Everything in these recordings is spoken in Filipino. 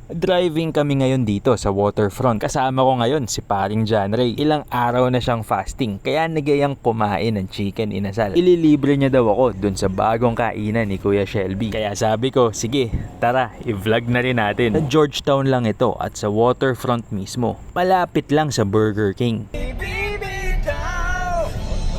Driving kami ngayon dito sa waterfront. Kasama ko ngayon si paring John Ray. Ilang araw na siyang fasting kaya nagayang kumain ng chicken inasal. Ililibre niya daw ako dun sa bagong kainan ni Kuya Shelby. Kaya sabi ko, sige, tara, i-vlog na rin natin. Sa Georgetown lang ito at sa waterfront mismo. Malapit lang sa Burger King.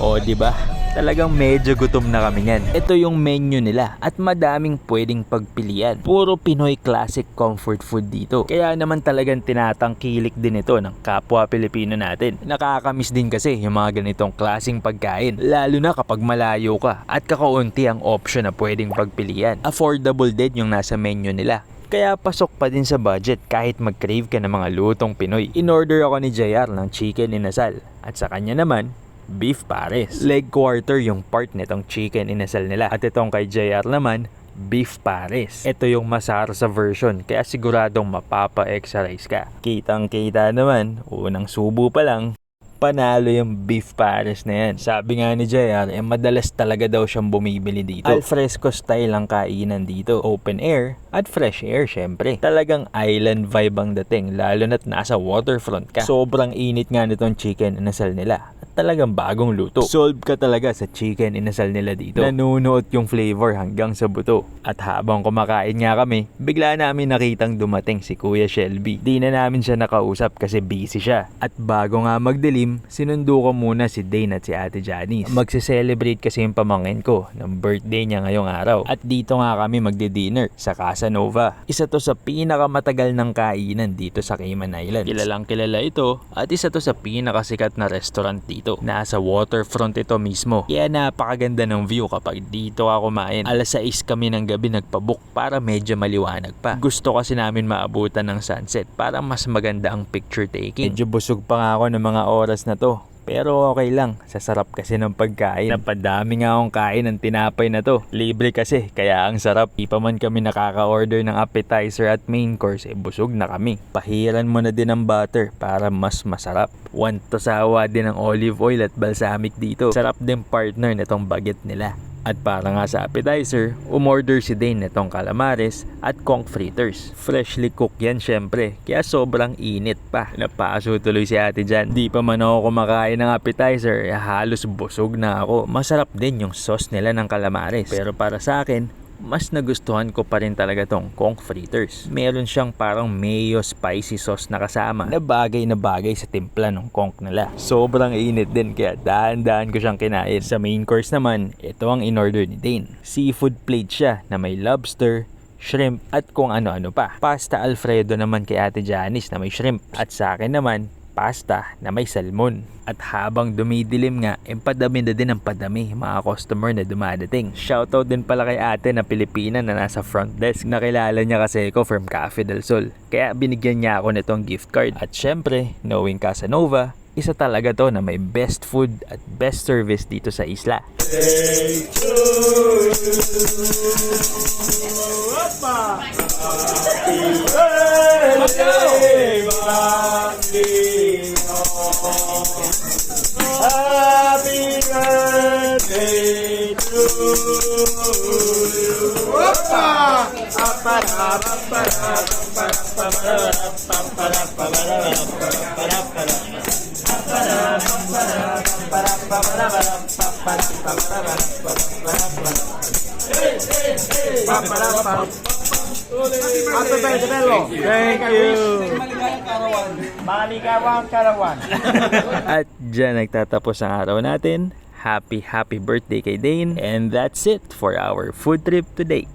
O, diba? Talagang medyo gutom na kami niyan. Ito yung menu nila at madaming pwedeng pagpilian. Puro Pinoy classic comfort food dito. Kaya naman talagang tinatangkilik din ito ng kapwa Pilipino natin. Nakakamiss din kasi yung mga ganitong klaseng pagkain. Lalo na kapag malayo ka at kakaunti ang option na pwedeng pagpilian. Affordable din yung nasa menu nila. Kaya pasok pa din sa budget kahit mag-crave ka ng mga lutong Pinoy. In-order ako ni JR ng chicken inasal at sa kanya naman, beef pares. Leg quarter yung part nitong chicken inasal nila. At itong kay JR naman, beef pares. Ito yung masarap sa version kaya siguradong mapapa-exercise ka. Kitang-kita naman, unang subo pa lang, panalo yung beef pares na yan. Sabi nga ni JR, madalas talaga daw siyang bumibili dito. Alfresco style ang kainan dito. Open air at fresh air syempre. Talagang island vibe ang dating, lalo na't nasa waterfront ka. Sobrang init nga nitong chicken inasal nila. At talagang bagong luto. Solve ka talaga sa chicken inasal nila dito. Nanunuot yung flavor hanggang sa buto. At habang kumakain nga kami, bigla namin nakitang dumating si Kuya Shelby. Di na namin siya nakausap kasi busy siya. At bago nga magdilim, sinundo ko muna si Dane at si Ate Janice. Magse-celebrate kasi yung pamangkin ko ng birthday niya ngayong araw. At dito nga kami magdi-dinner sa Casa Nova. Isa to sa pinakamatagal ng kainan dito sa Cayman Islands. Kilalang kilala ito at isa to sa pinakasikat na restaurant dito. Nasa waterfront ito mismo. Kaya napakaganda ng view kapag dito ka kumain. Alas 6 kami ng gabi nagpabook para medyo maliwanag pa. Gusto kasi namin maabutan ng sunset para mas maganda ang picture taking. Medyo busog pa nga ako ng mga oras na to. Pero okay lang, sasarap kasi ng pagkain. Napadami nga akong kain ng tinapay na to. Libre kasi, kaya ang sarap. Di pa man kami nakaka-order ng appetizer at main course, busog na kami. Pahiran mo na din ng butter para mas masarap. Want to sawa din ng olive oil at balsamic dito. Sarap din partner nitong baget nila. At para nga sa appetizer, umorder si Dane nitong calamares at conch fritters. Freshly cooked yan syempre, kaya sobrang init pa. Napaso tuloy si Ate Jan. Di pa man ako kumakain ng appetizer, halos busog na ako. Masarap din yung sauce nila ng calamares. Pero para sa akin, mas nagustuhan ko pa rin talaga tong conch fritters. Meron siyang parang mayo spicy sauce na kasama na bagay sa timpla ng conch nila. Sobrang init din kaya dahan-dahan ko siyang kinain. Sa main course naman, ito ang in-order ni Dane. Seafood plate siya na may lobster, shrimp at kung ano-ano pa. Pasta Alfredo naman kay Ate Janice na may shrimp. At sa akin naman, pasta na may salmon. At habang dumidilim nga, padami na din ang padami mga customer na dumadating. Shoutout din pala kay ate na Pilipina na nasa front desk. Nakilala niya kasi ako from Cafe del Sol. Kaya binigyan niya ako nitong gift card. At syempre, knowing Casa Nova, isa talaga to na may best food at best service dito sa isla. Happy birthday to you. Thank you. Maligawang karawan. At dyan nagtatapos ang araw natin. Happy birthday kay Dane. And that's it for our food trip today.